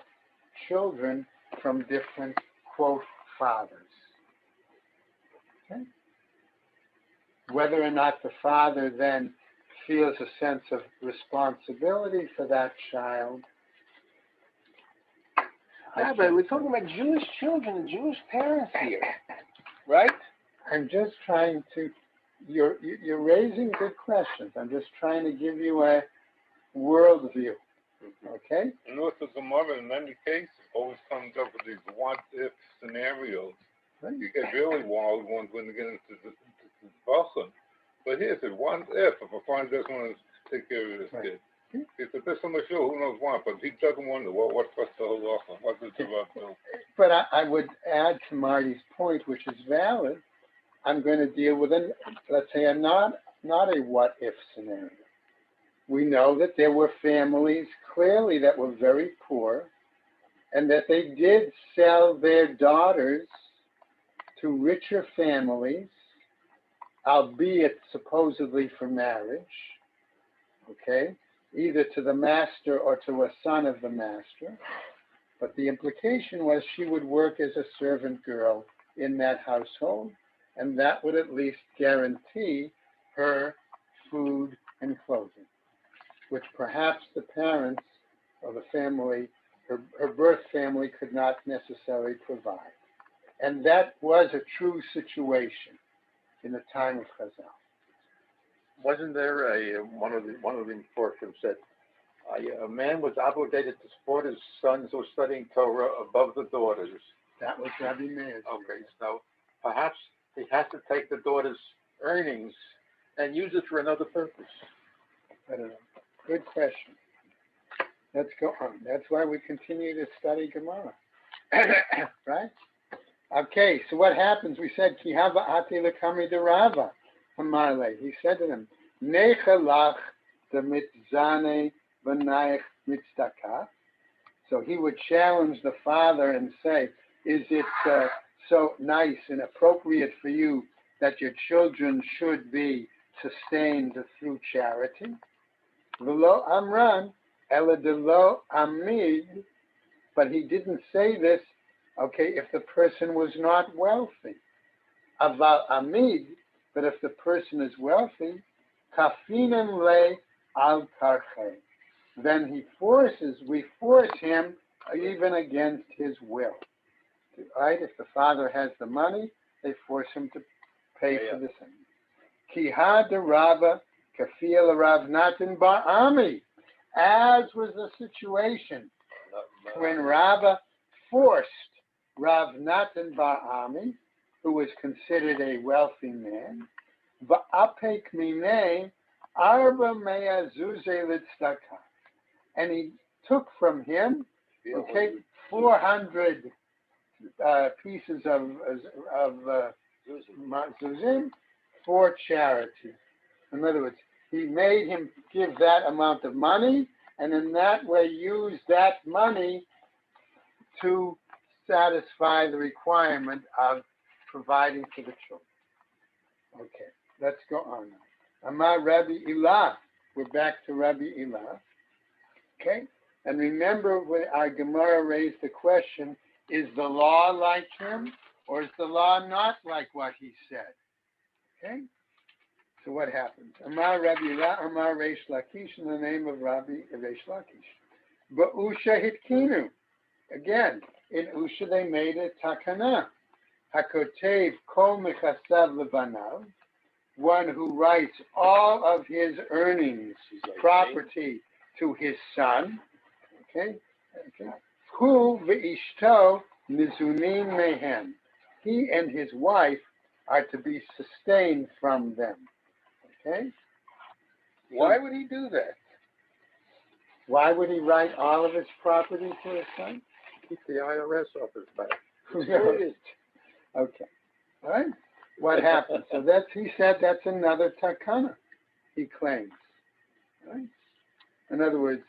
S4: children from different, quote, fathers. Okay? Whether or not the father then feels a sense of responsibility for that child.
S7: Yeah, but we're talking about Jewish children and Jewish parents here, right?
S4: I'm just trying to, you're raising good questions. I'm just trying to give you a worldview, okay?
S3: And also, Gemara, in many cases, always comes up with these what-if scenarios.
S4: Right.
S3: You get really wild ones when you get into the Bacham. But here it said, what if a father doesn't want to take care of this kid? He said, there's so much sure, who knows why, but he doesn't wonder, what's the whole offer? What does the Rav do?
S4: But I would add to Marty's point, which is valid. I'm going to deal with let's say not a what-if scenario. We know that there were families clearly that were very poor, and that they did sell their daughters to richer families, albeit supposedly for marriage, okay, either to the master or to a son of the master. But the implication was she would work as a servant girl in that household, and that would at least guarantee her food and clothing, which perhaps the parents or the family, her birth family, could not necessarily provide. And that was a true situation in the time of Chazal.
S1: Wasn't there one of the portions said a man was obligated to support his sons who were studying Torah above the daughters?
S4: That was Rabbi Meir.
S1: Okay, so perhaps he has to take the daughter's earnings and use it for another purpose.
S4: I don't know. Good question. Let's go on. That's why we continue to study Gemara. Right? Okay, so what happens? We said, Ki hava ati lekami de Rava, Hamarle. He said to them, Nechalach de mitzane v'naich mitzdaka. So he would challenge the father and say, is it so nice and appropriate for you that your children should be sustained through charity? V'lo amran, ela de lo amid. But he didn't say this, okay, if the person was not wealthy. Aval amid, but if the person is wealthy, kafinen le al karche, then we force him even against his will. Right? If the father has the money, they force him to pay for the same. Kiha de Rava kafil Rav Natan Ba'ami, as was the situation when Rava forced Rav Natan Ba'ami, who was considered a wealthy man, va'apek minei arba mea zuze litzdaka, and he took from him, 400 pieces of zuzim for charity. In other words, he made him give that amount of money, and in that way use that money to satisfy the requirement of providing for the children. Okay, let's go on now. Amar Rabbi Ilah. We're back to Rabbi Ilah. Okay, and remember when our Gemara raised the question, is the law like him, or is the law not like what he said? Okay, so what happens? Amar Rabbi Ilah, Amar Reish Lakish, in the name of Rabbi Reish Lakish. Ba'usha hitkinu. Again, in Usha they made a takana. Hakotev kol mechasav levanav, one who writes all of his earnings, property, to his son. Okay. Hu ve'ishto nizunim mehen. He and his wife are to be sustained from them. Okay.
S1: Why would he do that?
S4: Why would he write all of his property to his son?
S1: Keep the IRS off his back.
S4: Okay. All right. What happened? So he said that's another takana, he claims. Right? In other words,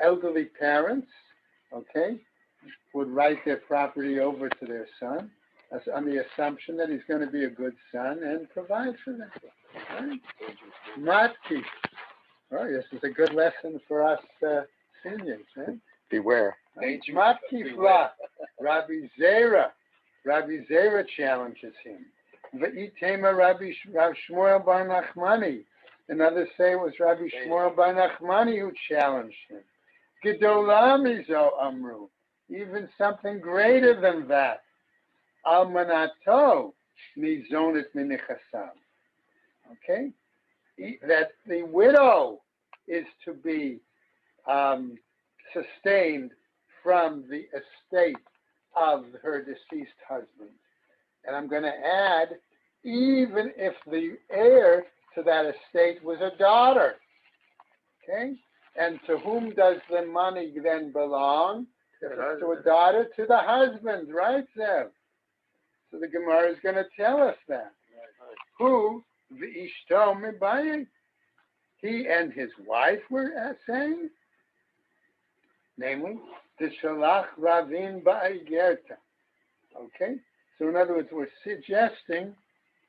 S4: elderly parents, okay, would write their property over to their son on the assumption that he's going to be a good son and provide for them. Right? Matki. Oh, this is a good lesson for us seniors. Right?
S1: Beware.
S4: Matki Fla. Rabbi Zera. Rabbi Zera challenges him. V'itema Rabbi Shmuel Bar Nachmani. Another say it was Rabbi Shmuel Bar Nachmani who challenged him. Gedolamizo Amru. Even something greater than that. Almanato Nizonet Minichasav. Okay? That the widow is to be sustained from the estate of her deceased husband. And I'm going to add, even if the heir to that estate was a daughter. Okay? And to whom does the money then belong? To a daughter, to the husband, right, Zev? So the Gemara is going to tell us that. Who, the Ishto Mibaye, he and his wife were saying, namely, the Shalach Ravin Ba'agerta. Okay? So in other words, we're suggesting,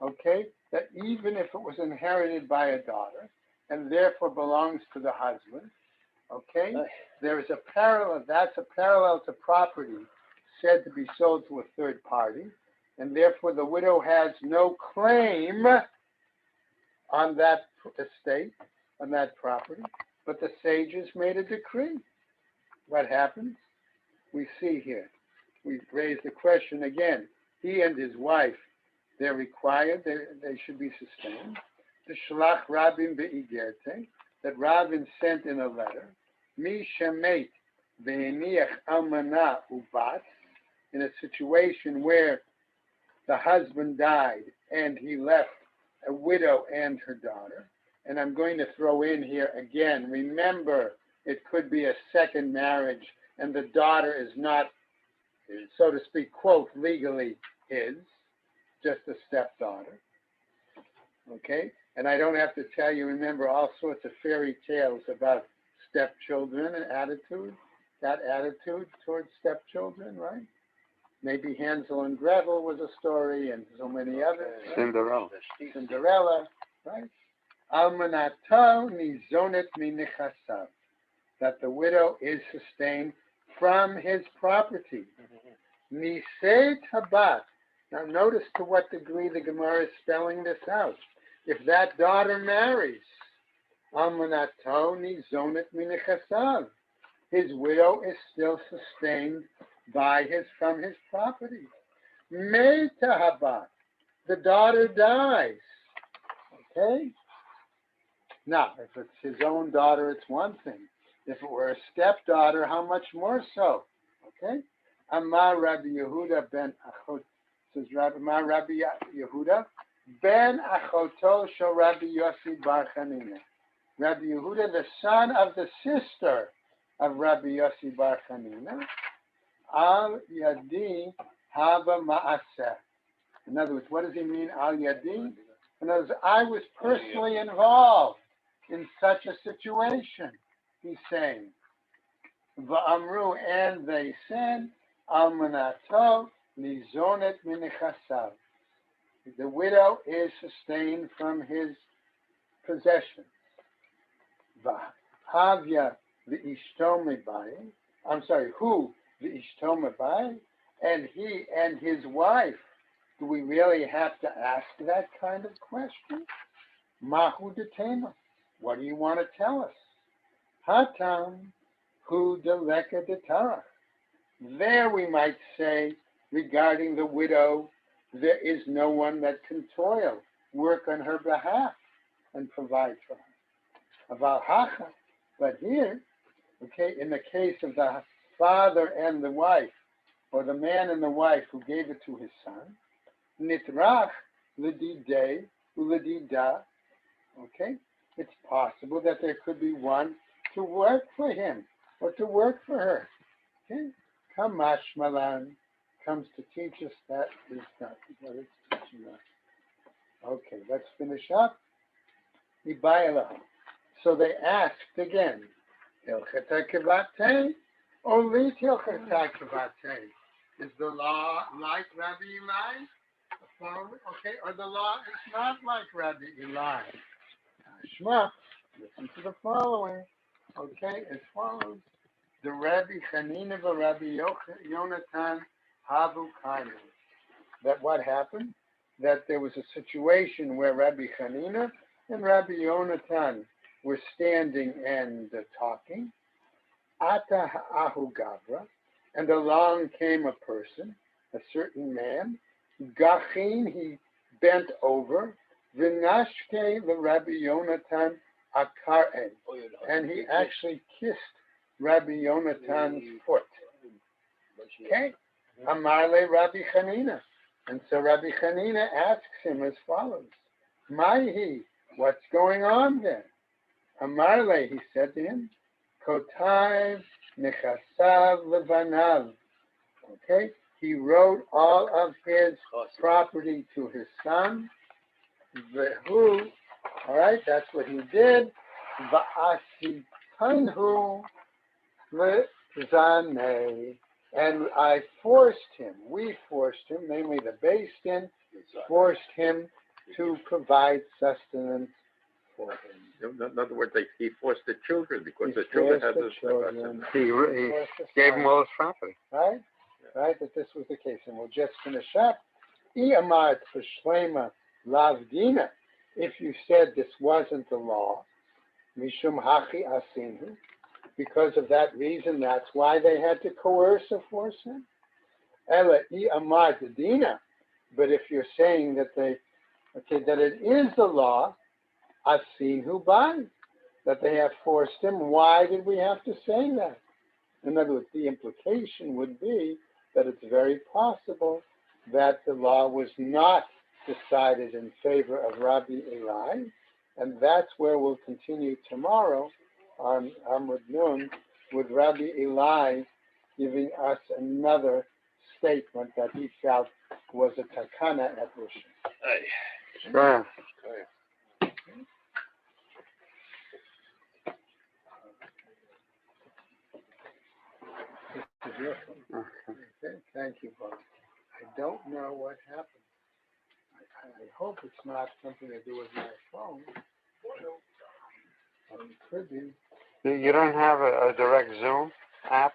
S4: okay, that even if it was inherited by a daughter and therefore belongs to the husband, okay, there is a parallel, that's a parallel to property said to be sold to a third party, and therefore the widow has no claim on that estate, on that property, but the sages made a decree. What happens? We see here. We raise the question again. He and his wife, they're required, they should be sustained. The Shalach Rabin Be'igerte, that Rabin sent in a letter, Mi Shemet Ve'eniach Almana Ubat, in a situation where the husband died and he left a widow and her daughter. And I'm going to throw in here again, remember, it could be a second marriage and the daughter is not, so to speak, quote, legally his, just a stepdaughter. Okay? And I don't have to tell you, remember all sorts of fairy tales about stepchildren and attitude, that attitude towards stepchildren, right? Maybe Hansel and Gretel was a story and so many others.
S6: Cinderella.
S4: Cinderella, right? Almanato nizonet minichasav, that the widow is sustained from his property. Nisei tabat, Now notice to what degree the Gemara is spelling this out. If that daughter marries, Almanato nizonet minechasav, his widow is still sustained from his property. Meitahabat, the daughter dies. Okay? Now, if it's his own daughter, it's one thing. If it were a stepdaughter, how much more so? Okay? Amar Rabbi Yehuda ben Achot, says Amar Rabbi Yehuda ben Achoto shel Rabbi Yossi bar Chanina. Rabbi Yehuda, the son of the sister of Rabbi Yossi bar Chanina, al yadi haba ma'aseh. In other words, what does he mean, al yadi? In other words, I was personally involved in such a situation, he's saying. Va'amru, and they said, almanato nizonet minechasav. The widow is sustained from his possessions. Va'havya v'ishto mebai. I'm sorry, who v'ishto mebai? And he and his wife. Do we really have to ask that kind of question? Mahu detema. What do you want to tell us? Hatam hu deleka detarach. There we might say, regarding the widow, there is no one that can toil, work on her behalf, and provide for her. Aval hacha, but here, okay, in the case of the father and the wife, or the man and the wife who gave it to his son, nitrach l'didei u'l'dida, okay, it's possible that there could be one to work for him or to work for her. Okay, Kamash Malan comes to teach us that is not what it's teaching us. Okay, let's finish up. So they asked again, Hilchata kivate, only Hilchata kivate. Is the law like Rabbi Eli? Okay, or the law is not like Rabbi Eli? Shema, listen to the following. Okay, as follows. The Rabbi Chanina and Rabbi Yonatan havu kainu. That what happened? That there was a situation where Rabbi Chanina and Rabbi Yonatan were standing and talking. Ata ha'ahu gavra, and along came a person, a certain man. Gachin, he bent over. V'nashke the Rabbi Yonatan akar'en, and he actually kissed Rabbi Yonatan's foot. Okay, Amarle Rabbi Chanina, and so Rabbi Chanina asks him as follows: Maihi, what's going on there? Amarle, he said to him, Kotai nechasav levanav. Okay, he wrote all of his property to his son. Vehu, all right, that's what he did. Va'asitanhu lezaneh, and I forced him. We forced him, namely the Beis Din, forced him to provide sustenance for him.
S1: In other words, he forced the children because the children had this.
S6: He gave him all his property.
S4: Right? Right, that this was the case. And we'll just finish up. Iyamart Shlema Lavdina, if you said this wasn't the law, Mishum Hachi Asinu, because of that reason, that's why they had to coerce or force him. Ela Iyamart Dina, but if you're saying that that it is the law, Asinu Bai, that they have forced him, why did we have to say that? In other words, the implication would be that it's very possible that the law was not decided in favor of Rabbi Eli, and that's where we'll continue tomorrow on Amud Nun with Rabbi Eli giving us another statement that he felt was a takana at Rosh.
S6: Sure.
S4: Okay, thank you, Bob. I don't know what happened. I hope it's not something to do with my phone. It could be.
S6: You don't have a direct Zoom app?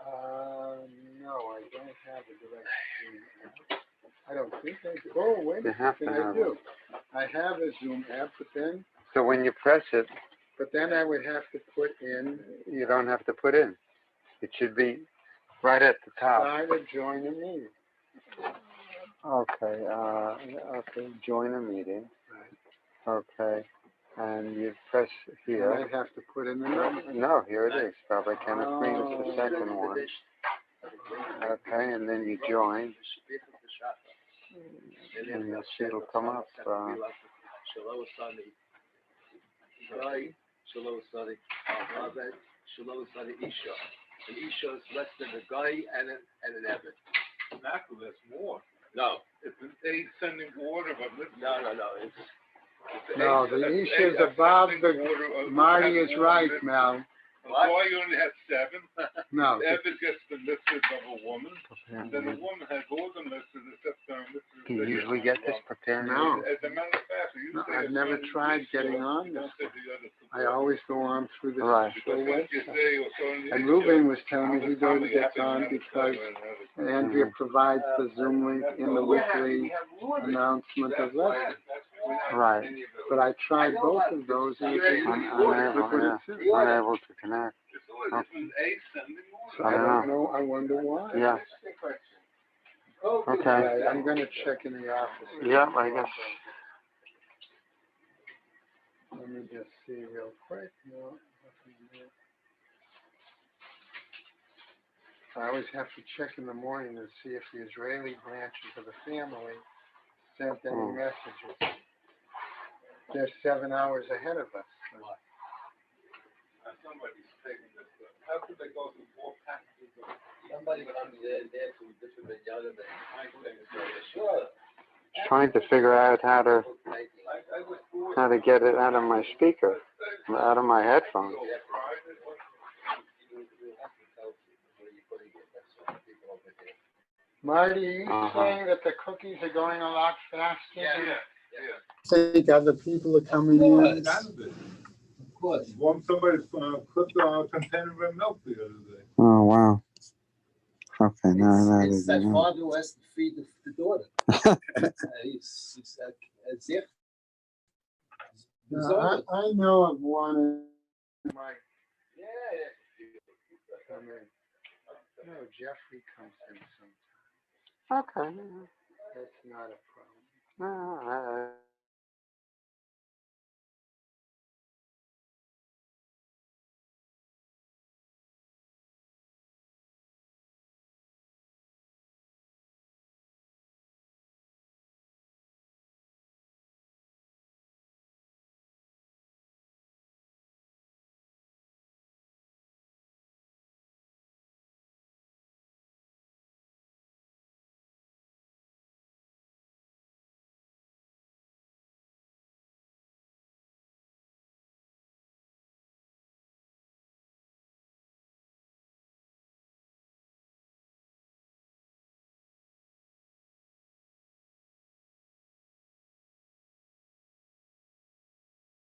S4: No, I don't have a direct Zoom app. I don't think I do. Oh, wait a
S6: You have
S4: second,
S6: to
S4: I
S6: have
S4: do. I have a Zoom app,
S6: So when you press it,
S4: but then I would have to put in,
S6: you don't have to put in. It should be right at the top.
S4: try to join a meeting.
S6: Okay, okay, join a meeting. Okay, and you press
S4: And
S6: here.
S4: I'd have to put in the number.
S6: No, here it is. Public Chemistry is the second one. Okay, and then you join. And you'll see it'll come up.
S8: An Isha is less than a guy and an Evid.
S3: Exactly, that's more.
S8: No,
S3: It's an ascending order, but listen.
S8: no.
S4: No, the Isha is above the, Marty is right, Mel.
S3: Why you only have 7?
S4: No,
S3: Evid gets the listed of a woman, then the woman has all the listed except
S6: Do you usually get this prepared?
S4: No.
S3: As a matter of fact, you
S4: No,
S3: say
S4: I've
S3: it's
S4: never
S3: on
S4: tried
S3: Isha,
S4: getting on
S3: you
S4: this.
S3: don't say the other two
S4: I always go on through the
S6: Right.
S4: full
S3: Because you
S4: website.
S3: say you're showing the
S4: And
S3: Isha,
S4: Ruben was telling me he
S3: how
S4: goes
S3: many
S4: gets
S3: happen
S4: on
S3: to have
S4: because
S3: seven and
S4: Andrea provides the Zoom link in the weekly announcement of lessons.
S6: Right.
S4: But I tried both of those and it didn't
S6: Unable,
S4: look what
S6: yeah.
S4: it says.
S6: Unable to connect.
S4: So I don't know, I wonder why.
S6: Yeah. Okay.
S4: Okay, I'm gonna check in the office.
S6: Yeah, I guess.
S4: Let me just see real quick. No, nothing there. I always have to check in the morning and see if the Israeli branches of the family sent any messages. They're 7 hours ahead of us.
S3: Somebody's taking this. How could they go through 4 packages of
S8: Somebody comes in there to different younger than sure.
S6: Trying to figure out how to get it out of my speaker, out of my headphones.
S4: Marty, are you
S6: Uh-huh.
S4: saying that the cookies are going a lot faster?
S3: Yeah.
S4: Think other people are coming in?
S8: Of course.
S3: Somebody cooked a container of milk the other day.
S6: Oh, wow. Okay, now
S8: It's that father who has to feed the daughter. He's if.
S4: I know of one. Mike.
S8: Yeah.
S4: Come in. No, Jeffrey comes in sometimes.
S6: Okay.
S4: That's not a problem.
S6: No,